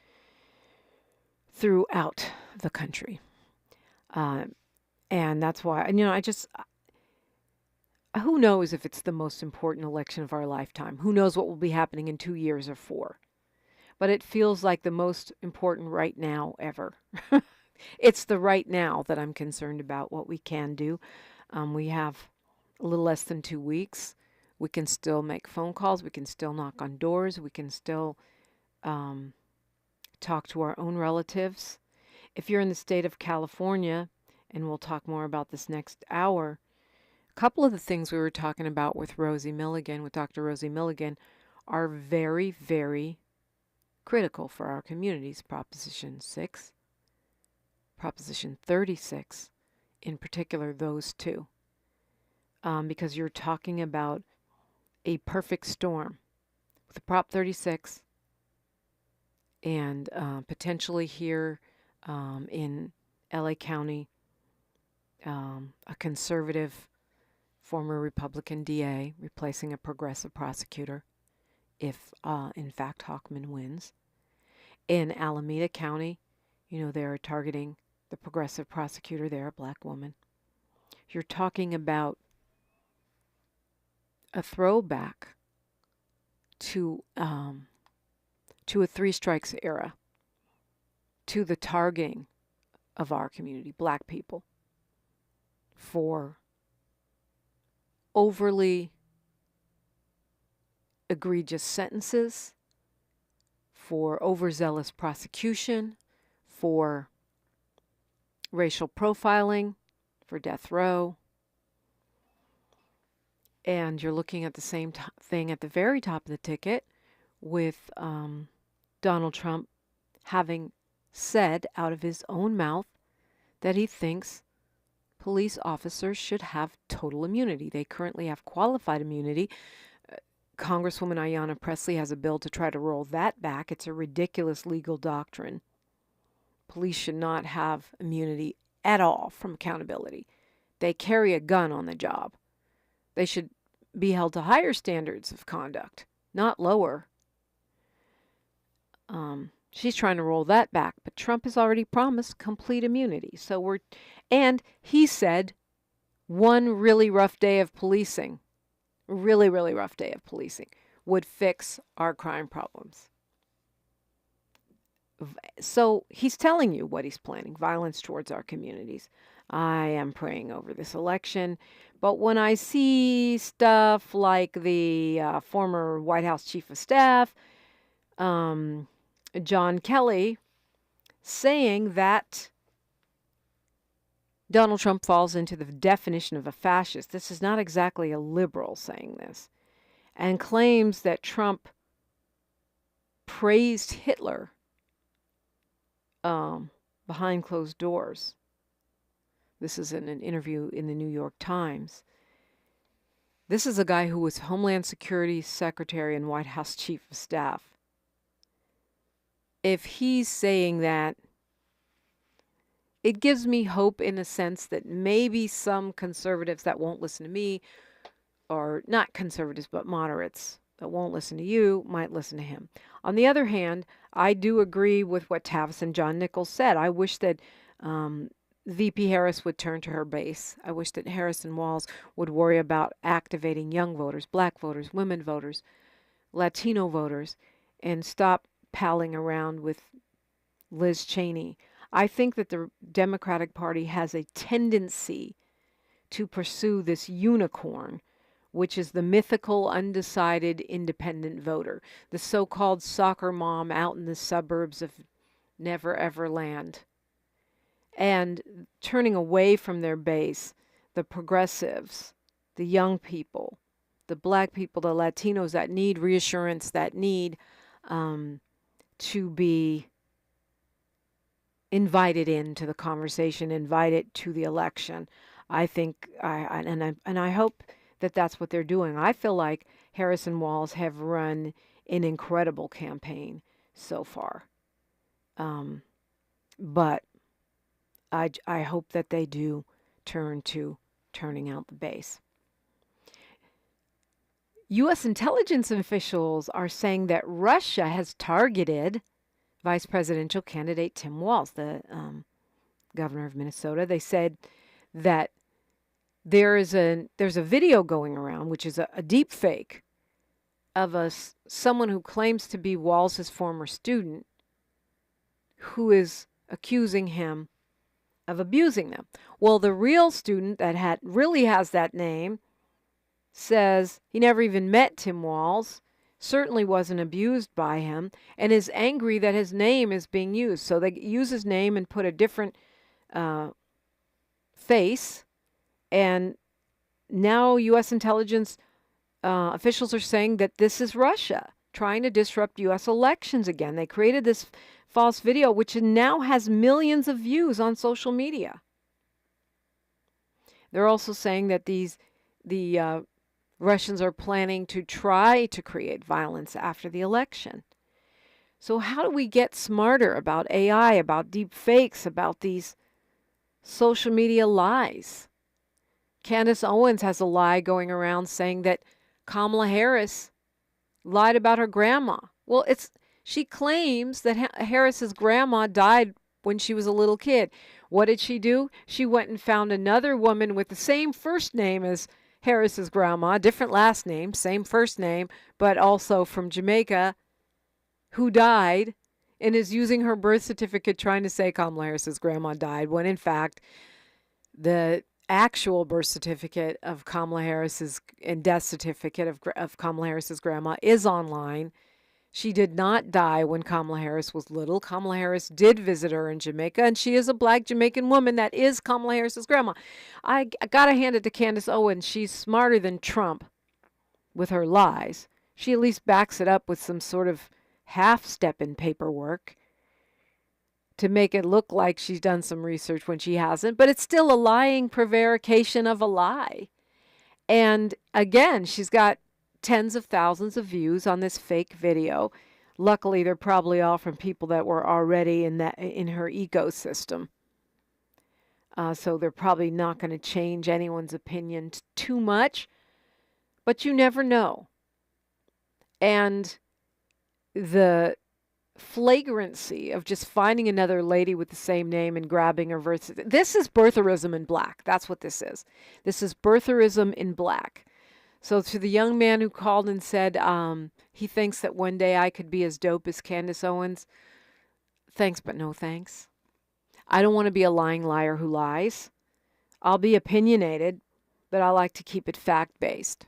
throughout the country. And that's why, who knows if it's the most important election of our lifetime? Who knows what will be happening in 2 years or 4? But it feels like the most important right now ever. It's the right now that I'm concerned about what we can do. We have a little less than 2 weeks. We can still make phone calls. We can still knock on doors. We can still talk to our own relatives. If you're in the state of California, and we'll talk more about this next hour, a couple of the things we were talking about with Dr. Rosie Milligan, are very, very critical for our communities. Proposition 6, Proposition 36, in particular, those two. Because you're talking about a perfect storm with Prop 36 and potentially here in LA County, a conservative former Republican DA replacing a progressive prosecutor if, in fact, Hochman wins. In Alameda County, they're targeting the progressive prosecutor there, a black woman. You're talking about a throwback to a three strikes era, to the targeting of our community, black people, for overly egregious sentences, for overzealous prosecution, for racial profiling, for death row. And you're looking at the same thing at the very top of the ticket with Donald Trump having said out of his own mouth that he thinks police officers should have total immunity. They currently have qualified immunity. Congresswoman Ayanna Pressley has a bill to try to roll that back. It's a ridiculous legal doctrine. Police should not have immunity at all from accountability. They carry a gun on the job. They should be held to higher standards of conduct, not lower. She's trying to roll that back, but Trump has already promised complete immunity. And he said one really rough day of policing, really, really rough day of policing, would fix our crime problems. So he's telling you what he's planning, violence towards our communities. I am praying over this election. But when I see stuff like the former White House Chief of Staff, John Kelly, saying that Donald Trump falls into the definition of a fascist, this is not exactly a liberal saying this, and claims that Trump praised Hitler behind closed doors. This is in an interview in the New York Times. This is a guy who was Homeland Security Secretary and White House Chief of Staff. If he's saying that, it gives me hope in a sense that maybe some conservatives that won't listen to me, or not conservatives, but moderates that won't listen to you, might listen to him. On the other hand, I do agree with what Tavis and John Nichols said. I wish that VP Harris would turn to her base. I wish that Harris and Walz would worry about activating young voters, black voters, women voters, Latino voters, and stop palling around with Liz Cheney. I think that the Democratic Party has a tendency to pursue this unicorn, which is the mythical, undecided, independent voter, the so-called soccer mom out in the suburbs of Never Ever Land, and turning away from their base, the progressives, the young people, the black people, the Latinos that need reassurance, that need to be invited into the conversation, invited to the election. I think, I hope that that's what they're doing. I feel like Harris and Walz have run an incredible campaign so far. But I hope that they do turn to turning out the base. U.S. intelligence officials are saying that Russia has targeted vice presidential candidate Tim Walz, the governor of Minnesota. They said that there's a video going around, which is a deep fake of someone who claims to be Walz's former student, who is accusing him of abusing them. Well, the real student that really has that name says he never even met Tim Walz, certainly wasn't abused by him, and is angry that his name is being used. So they use his name and put a different face, and now U.S. intelligence officials are saying that this is Russia trying to disrupt U.S. elections again. They created this false video, which now has millions of views on social media. They're also saying that the Russians are planning to try to create violence after the election. So how do we get smarter about AI, about deep fakes, about these social media lies? Candace Owens has a lie going around saying that Kamala Harris lied about her grandma. Well, she claims that Harris's grandma died when she was a little kid. What did she do? She went and found another woman with the same first name as Harris's grandma, different last name, same first name, but also from Jamaica, who died, and is using her birth certificate trying to say Kamala Harris's grandma died, when in fact the actual birth certificate of Kamala Harris's and death certificate of Kamala Harris's grandma is online. She did not die when Kamala Harris was little. Kamala Harris did visit her in Jamaica, and she is a black Jamaican woman that is Kamala Harris's grandma. I got to hand it to Candace Owens. She's smarter than Trump with her lies. She at least backs it up with some sort of half-step in paperwork to make it look like she's done some research when she hasn't. But it's still a lying prevarication of a lie. And again, she's got tens of thousands of views on this fake video. Luckily, they're probably all from people that were already in her ecosystem. So they're probably not going to change anyone's opinion too much. But you never know. And the flagrancy of just finding another lady with the same name and grabbing her birth. This is birtherism in black. That's what this is. This is birtherism in black. So to the young man who called and said he thinks that one day I could be as dope as Candace Owens, thanks but no thanks. I don't want to be a lying liar who lies. I'll be opinionated, but I like to keep it fact-based.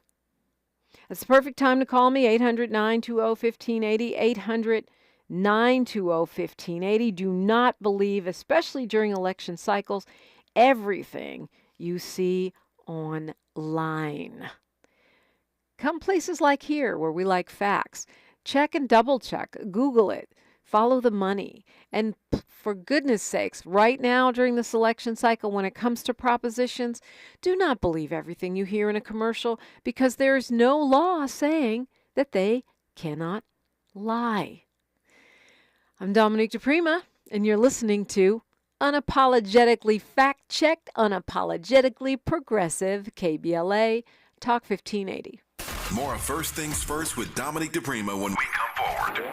It's the perfect time to call me, 800-920-1580, 800-920-1580. Do not believe, especially during election cycles, everything you see online. Come places like here where we like facts. Check and double check. Google it. Follow the money. And for goodness sakes, right now during this election cycle, when it comes to propositions, do not believe everything you hear in a commercial, because there is no law saying that they cannot lie. I'm Dominique DiPrima, and you're listening to Unapologetically Fact-Checked, Unapologetically Progressive, KBLA Talk 1580. More of First Things First with Dominique DiPrima when we come forward.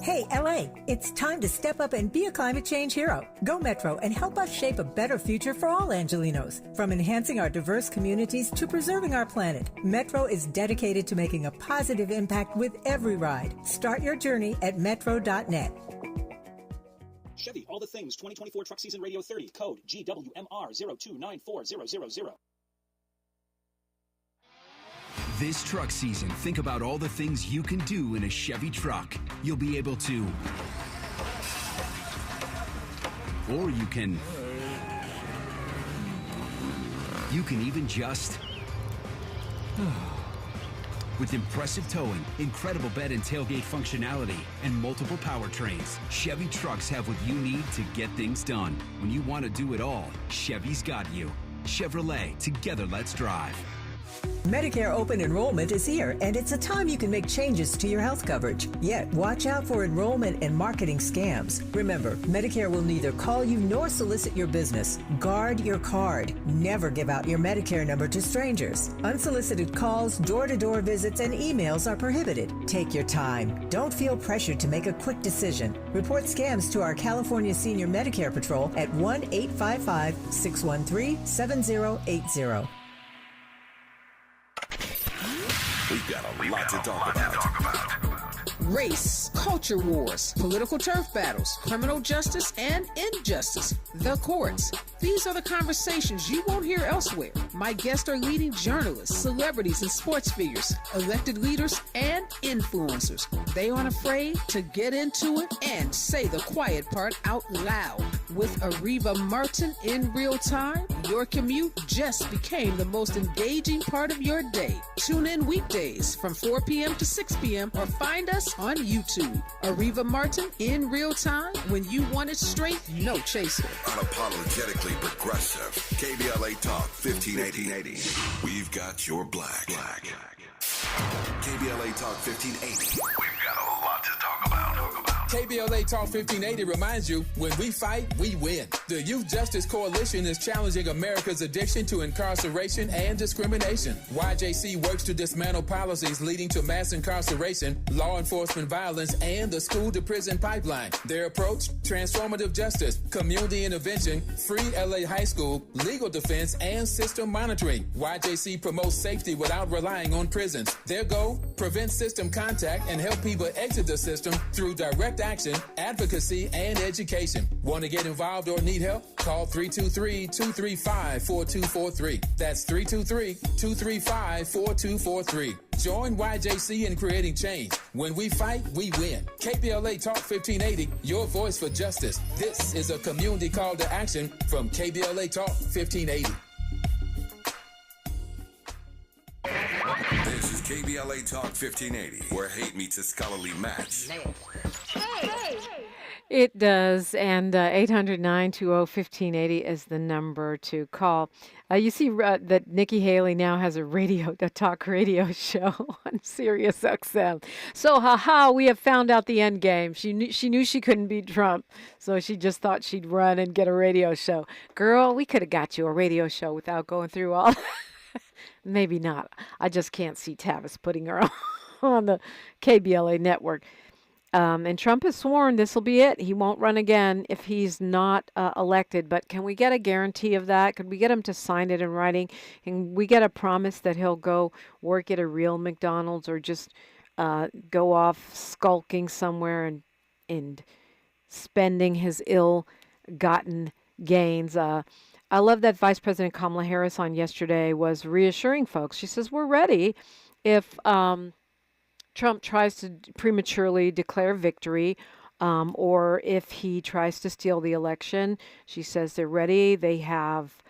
Hey, LA, it's time to step up and be a climate change hero. Go Metro and help us shape a better future for all Angelinos. From enhancing our diverse communities to preserving our planet, Metro is dedicated to making a positive impact with every ride. Start your journey at metro.net. Chevy, All the Things 2024 Truck Season Radio 30, code GWMR0294000. This truck season, think about all the things you can do in a Chevy truck. You'll be able to, or you can even just, with impressive towing, incredible bed and tailgate functionality, and multiple powertrains, Chevy trucks have what you need to get things done. When you want to do it all, Chevy's got you. Chevrolet, together let's drive. Medicare open enrollment is here, and it's a time you can make changes to your health coverage. Yet, watch out for enrollment and marketing scams. Remember, Medicare will neither call you nor solicit your business. Guard your card. Never give out your Medicare number to strangers. Unsolicited calls, door-to-door visits, and emails are prohibited. Take your time. Don't feel pressured to make a quick decision. Report scams to our California Senior Medicare Patrol at 1-855-613-7080. We've got a lot to talk about. Race, culture wars, political turf battles, criminal justice and injustice, the courts. These are the conversations you won't hear elsewhere. My guests are leading journalists, celebrities, and sports figures, elected leaders, and influencers. They aren't afraid to get into it and say the quiet part out loud. With Ariva Martin in real time, your commute just became the most engaging part of your day. Tune in weekdays from 4 p.m. to 6 p.m. or find us on YouTube. Ariva Martin in real time, when you want it straight, no chaser. Unapologetically progressive. KBLA Talk 1580. We've got your black. KBLA Talk 1580. We've got a lot to talk about. KBLA Talk 1580 reminds you, when we fight, we win. The Youth Justice Coalition is challenging America's addiction to incarceration and discrimination. YJC works to dismantle policies leading to mass incarceration, law enforcement violence, and the school-to-prison pipeline. Their approach, transformative justice, community intervention, free LA high school, legal defense, and system monitoring. YJC promotes safety without relying on prisons. Their goal, prevent system contact and help people exit the system through direct action, advocacy, and education. Want to get involved or need help? Call 323-235-4243. That's 323-235-4243. Join YJC in creating change. When we fight, we win. KBLA Talk 1580, your voice for justice. This is a community call to action from KBLA Talk 1580. This is KBLA Talk 1580, where hate meets a scholarly match. It does, and 800-920-1580 is the number to call. You see that Nikki Haley now has a talk radio show on Sirius XM. So, we have found out the end game. She knew she couldn't beat Trump, so she just thought she'd run and get a radio show. Girl, we could have got you a radio show without going through all. Maybe not. I just can't see Tavis putting her on the KBLA network. And Trump has sworn this will be it. He won't run again if he's not elected. But can we get a guarantee of that? Could we get him to sign it in writing? And we get a promise that he'll go work at a real McDonald's or just go off skulking somewhere and spending his ill-gotten gains. I love that Vice President Kamala Harris on yesterday was reassuring folks. She says, we're ready if Trump tries to prematurely declare victory, or if he tries to steal the election. She says they're ready. They have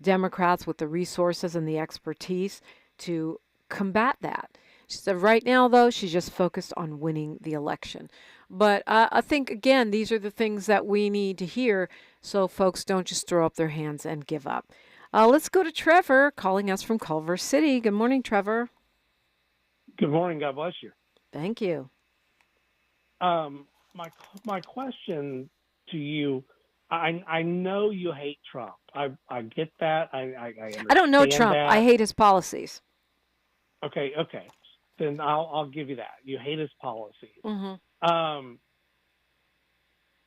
Democrats with the resources and the expertise to combat that. She said right now, though, she's just focused on winning the election. But I think, again, these are the things that we need to hear so folks don't just throw up their hands and give up. Let's go to Trevor calling us from Culver City. Good morning, Trevor. Good morning. God bless you. Thank you. My question to you, I know you hate Trump. I get that. I don't know Trump. That. I hate his policies. Okay. Then I'll give you that. You hate his policies. Mm-hmm.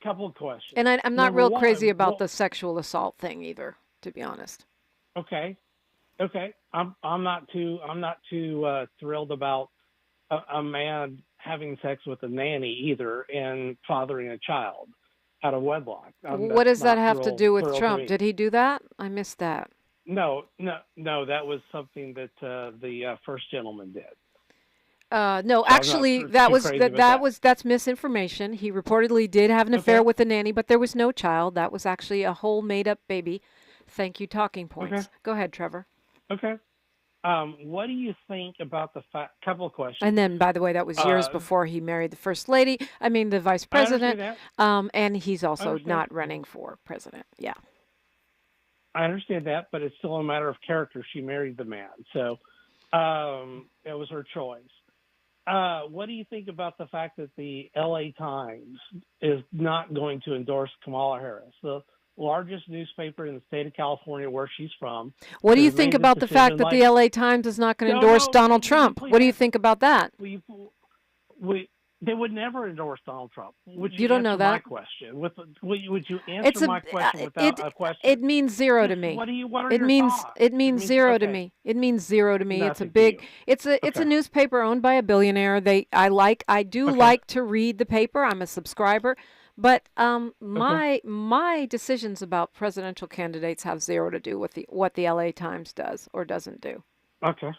Couple of questions. And I'm not Number real one, crazy about the sexual assault thing either, to be honest. Okay. I'm not too thrilled about a man having sex with a nanny either and fathering a child out of wedlock. What does that have to do with thrilled Trump? Did he do that? I missed that. No. That was something that the first gentleman did. No, So actually, I'm not too crazy about that's misinformation. He reportedly did have an affair with a nanny, but there was no child. That was actually a whole made-up baby. Thank you, talking points. Okay. Go ahead, Trevor. Okay. What do you think about the couple of questions? And then, by the way, that was years before he married the first lady. I mean, the vice president. I understand that. And he's also understand. not running for president. Yeah. I understand that, but it's still a matter of character. She married the man, so it was her choice. What do you think about the fact that the LA Times is not going to endorse Kamala Harris, the largest newspaper in the state of California where she's from? What do you think about the fact that the LA Times is not going to endorse Donald Trump? What do you think about that? They would never endorse Donald Trump. Would you don't know that? My question. Would you answer my question without a question? It means zero to me. What are it your means thoughts? it means zero to me. It means zero to me. It's a big. It's a newspaper owned by a billionaire. I do like to read the paper. I'm a subscriber, but my decisions about presidential candidates have zero to do with what the LA Times does or doesn't do. Okay.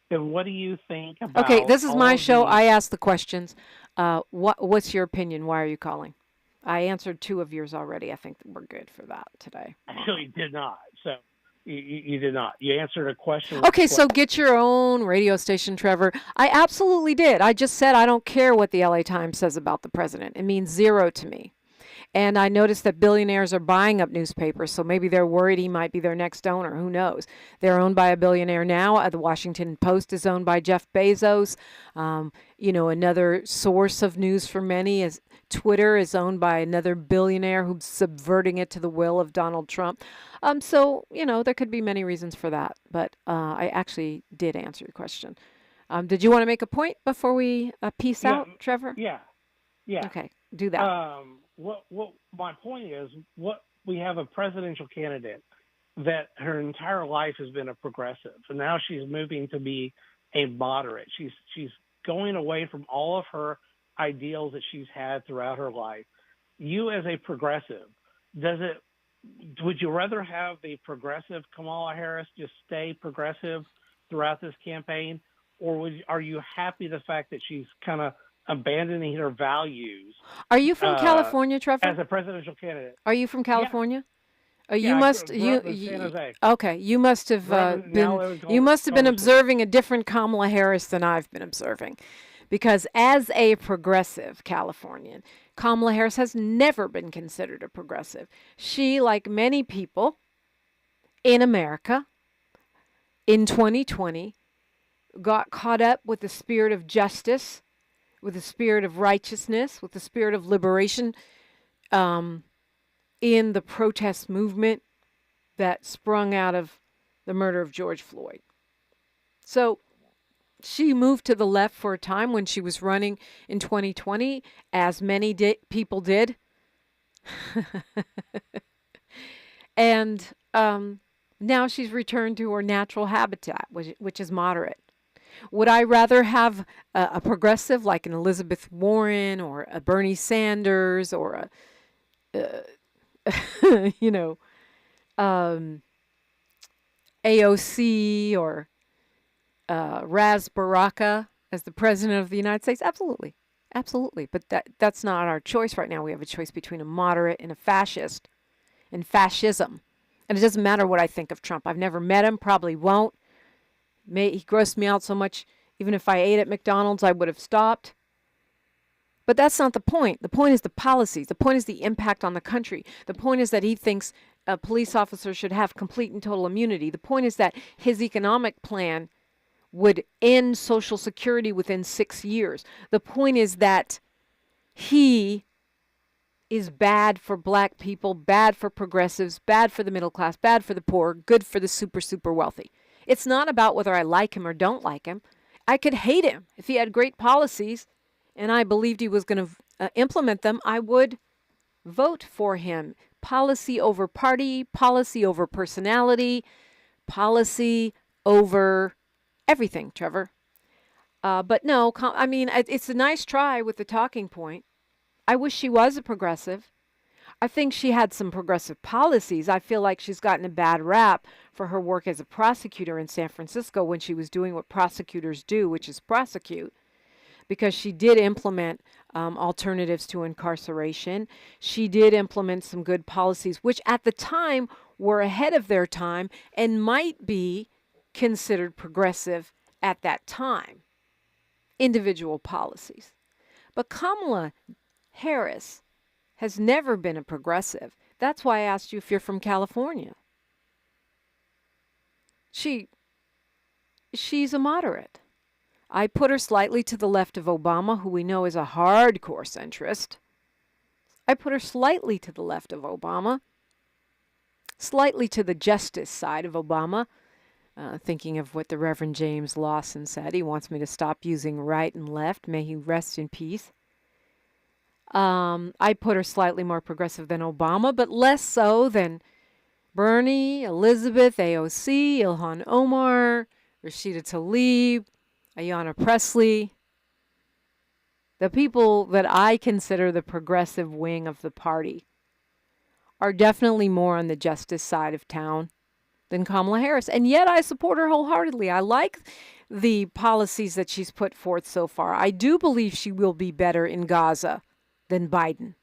And what do you think about? Okay, this is my show. I ask the questions. What's your opinion? Why are you calling? I answered 2 of yours already. I think we're good for that today. Actually, you did not. So you did not. You answered a question. Okay, so get your own radio station, Trevor. I absolutely did. I just said I don't care what the LA Times says about the president. It means zero to me. And I noticed that billionaires are buying up newspapers, so maybe they're worried he might be their next owner. Who knows? They're owned by a billionaire now. The Washington Post is owned by Jeff Bezos. Another source of news for many is Twitter is owned by another billionaire who's subverting it to the will of Donald Trump. There could be many reasons for that. But I actually did answer your question. Did you want to make a point before we peace out, Trevor? Yeah. Okay, do that. What my point is, we have a presidential candidate that her entire life has been a progressive, and now she's moving to be a moderate. She's going away from all of her ideals that she's had throughout her life. You as a progressive, would you rather have the progressive Kamala Harris just stay progressive throughout this campaign, or are you happy the fact that she's kind of abandoning her values? Are you from California, Trevor? As a presidential candidate. Are you from California? Yeah. You must San Jose. Okay. You must have been observing a different Kamala Harris than I've been observing, because as a progressive Californian, Kamala Harris has never been considered a progressive. She, like many people in America, in 2020, got caught up with the spirit of justice, with the spirit of righteousness, with the spirit of liberation in the protest movement that sprung out of the murder of George Floyd. So she moved to the left for a time when she was running in 2020, as many people did. And now she's returned to her natural habitat, which is moderate. Would I rather have a progressive like an Elizabeth Warren or a Bernie Sanders or AOC or Raz Baraka as the president of the United States? Absolutely. Absolutely. But that's not our choice right now. We have a choice between a moderate and a fascist and fascism. And it doesn't matter what I think of Trump. I've never met him, probably won't. He grossed me out so much, even if I ate at McDonald's, I would have stopped. But that's not the point. The point is the policies. The point is the impact on the country. The point is that he thinks a police officer should have complete and total immunity. The point is that his economic plan would end Social Security within 6 years. The point is that he is bad for black people, bad for progressives, bad for the middle class, bad for the poor, good for the super, super wealthy. It's not about whether I like him or don't like him. I could hate him. If he had great policies and I believed he was going to implement them, I would vote for him. Policy over party, policy over personality, policy over everything, Trevor. But no, I mean, it's a nice try with the talking point. I wish she was a progressive. I think she had some progressive policies. I feel like she's gotten a bad rap for her work as a prosecutor in San Francisco when she was doing what prosecutors do, which is prosecute, because she did implement alternatives to incarceration. She did implement some good policies, which at the time were ahead of their time and might be considered progressive at that time. Individual policies. But Kamala Harris has never been a progressive. That's why I asked you if you're from California. she's a moderate. I put her slightly to the left of Obama, who we know is a hardcore centrist. I put her slightly to the left of Obama, slightly to the justice side of Obama, thinking of what the Reverend James Lawson said. He wants me to stop using right and left. May he rest in peace. I put her slightly more progressive than Obama, but less so than Bernie, Elizabeth, AOC, Ilhan Omar, Rashida Tlaib, Ayanna Pressley. The people that I consider the progressive wing of the party are definitely more on the justice side of town than Kamala Harris. And yet I support her wholeheartedly. I like the policies that she's put forth so far. I do believe she will be better in Gaza than Biden.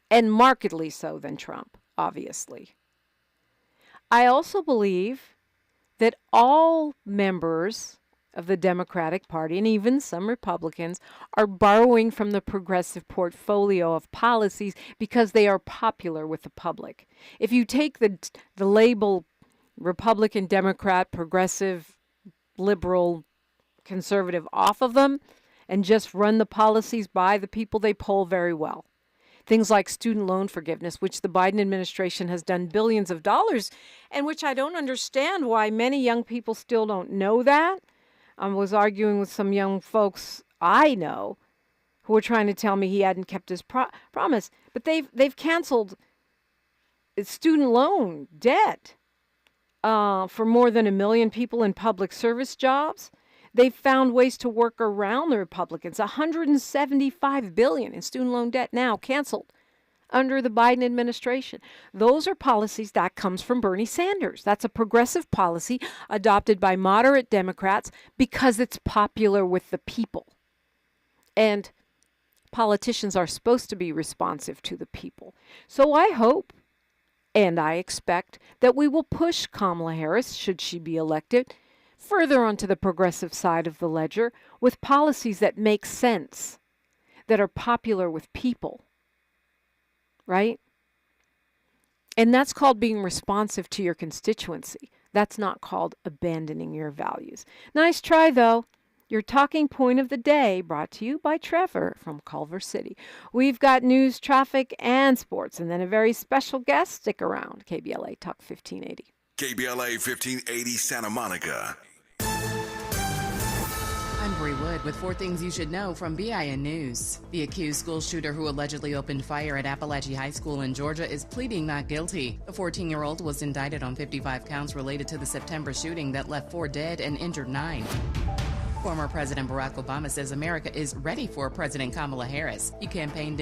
And markedly so than Trump, obviously. I also believe that all members of the Democratic Party, and even some Republicans, are borrowing from the progressive portfolio of policies because they are popular with the public. If you take the label Republican, Democrat, progressive, liberal, conservative off of them and just run the policies by the people, they poll very well. Things like student loan forgiveness, which the Biden administration has done billions of dollars, and which I don't understand why many young people still don't know that. I was arguing with some young folks I know who were trying to tell me he hadn't kept his promise. But they've canceled student loan debt for more than 1 million people in public service jobs. They've found ways to work around the Republicans. $175 billion in student loan debt now canceled under the Biden administration. Those are policies that comes from Bernie Sanders. That's a progressive policy adopted by moderate Democrats because it's popular with the people. And politicians are supposed to be responsive to the people. So I hope and I expect that we will push Kamala Harris, should she be elected, further onto the progressive side of the ledger with policies that make sense, that are popular with people. Right? And that's called being responsive to your constituency. That's not called abandoning your values. Nice try, though. Your talking point of the day brought to you by Trevor from Culver City. We've got news, traffic, and sports, and then a very special guest. Stick around. KBLA Talk 1580. KBLA 1580 Santa Monica. I'm Bree Wood with 4 things you should know from BIN News. The accused school shooter who allegedly opened fire at Appalachia High School in Georgia is pleading not guilty. The 14-year-old was indicted on 55 counts related to the September shooting that left 4 dead and injured 9. Former President Barack Obama says America is ready for President Kamala Harris. He campaigned in